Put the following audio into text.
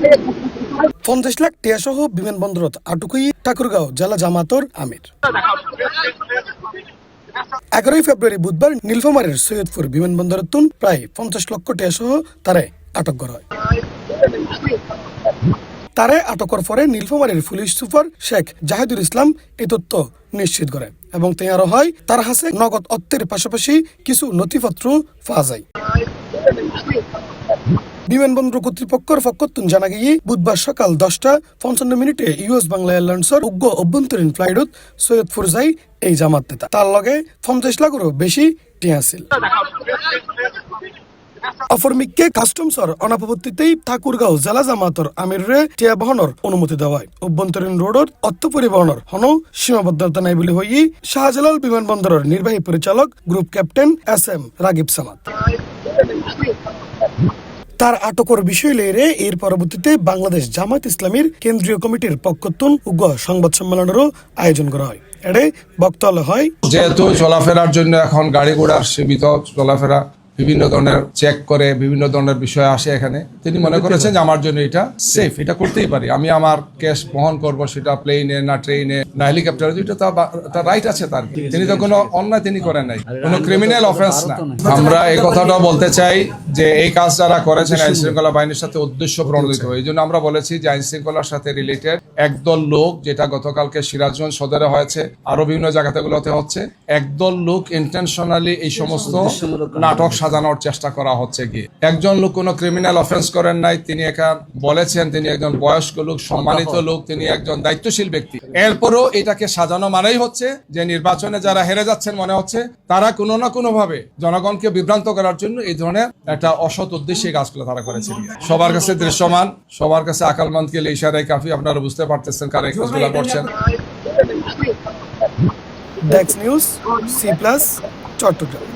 50 লাখ টিয়া সহ বিমানবন্দরত আটকুই ঠাকুরগাঁও জেলা জামাতর আমির। 11 ফেব্রুয়ারি বুধবার নীলফামারীর সৈয়দপুর বিমানবন্দরত প্রায় 50 লক্ষ টিয়া সহ তারে আটক করা হয়। তারে আটকের পরে নীলফামারীর পুলিশ সুপার শেখ জাহিদুল ইসলাম এই তথ্য নিশ্চিত করেন এবং তেয়ারও হয় তার হাতে নগদ অর্থের পাশাপাশি কিছু নথিপত্র পাওয়া যায়। বিমানবন্দর কর্তৃপক্ষের পক্ষতুন জানা গিয়ে বুধবার সকাল 10:55 ইউএস বাংলা এয়ারলাইন্সের উগ্র অভ্যন্তরীণ ফ্লাইটত সৈয়দপুর যাই এই জামাত নেতা। তার লগে 50 লাখেরও বেশি টিয়া ছিল। অপরমিককে কাস্টমসর অনাপত্তিতেই ঠাকুরগাঁও জেলা জামাতর আমিরে টিয়া বহনের অনুমতি দেওয়া হয়। অভ্যন্তরীণ রোডর অর্থ পরিবহনের হন সীমাবদ্ধতা নাই বলে হই শাহজালাল বিমানবন্দরের নির্বাহী পরিচালক group captain SM Ragib Samad. তার আটকের বিষয় লইরে এর পরবর্তীতে বাংলাদেশ জামায়াত ইসলামীর কেন্দ্রীয় কমিটির পক্ষতুন উগ্র সংবাদ সম্মেলনেরও আয়োজন করা হয়। এডে বক্তব্য হয়, যেহেতু চলাফেরার জন্য এখন গাড়ি ঘোড়ার সীমিত চলাফেরা, বিভিন্ন ধরনের চেক করে বিভিন্ন ধরনের বিষয় আসে এখানে, তিনি মনে করেছেন যে আমার জন্য এটা সেফ, এটা করতেই পারি, আমি আমার ক্যাশ বহন করব, সেটা প্লেনে না ট্রেনে না হেলিকপ্টারে, এটা তার রাইট আছে। তার তিনি তো কোনো অন্যায় তিনি করেন নাই, কোনো ক্রিমিনাল অফেন্স না। আমরা এই কথাটাও বলতে চাই যে এই কাজ যারা করেছেন আইন শৃঙ্খলা বাহিনীর সাথে উদ্দেশ্য প্রণোদিত, এই জন্য আমরা বলেছি যে আইন শৃঙ্খলার সাথে রিলেটেড একদল লোক, যেটা গতকালকে সিরাজগঞ্জ সদরে হয়েছে, আরো বিভিন্ন জায়গাগুলোতে হচ্ছে, একদল লোক ইন্টেনশনালি এই সমস্ত নাটক সাজানোর চেষ্টা করা হচ্ছে। কি একজন লোক কোনো ক্রিমিনাল অফেন্স করেন নাই, তিনি এখানে বলেছেন তিনি একজন বয়স্ক লোক, সম্মানিত লোক, তিনি একজন দায়িত্বশীল ব্যক্তি। এরপরও এটাকে সাজানো মানেই হচ্ছে যে নির্বাচনে যারা হেরে যাচ্ছেন মনে হচ্ছে তারা কোনো না কোনো ভাবে জনগণকে বিভ্রান্ত করার জন্য এই ধরনের একটা অসৎ উদ্দেশ্যে কাজগুলো তারা করেছেন। সবার কাছে দৃশ্যমান, সবার কাছে আকালমন্দ কে ইশারায় কাফি, আপনারা বুঝতে পারতেছেন কারা এই কাজগুলো করছেন। ডেক্স নিউজ, C+ চট্টগ্রাম।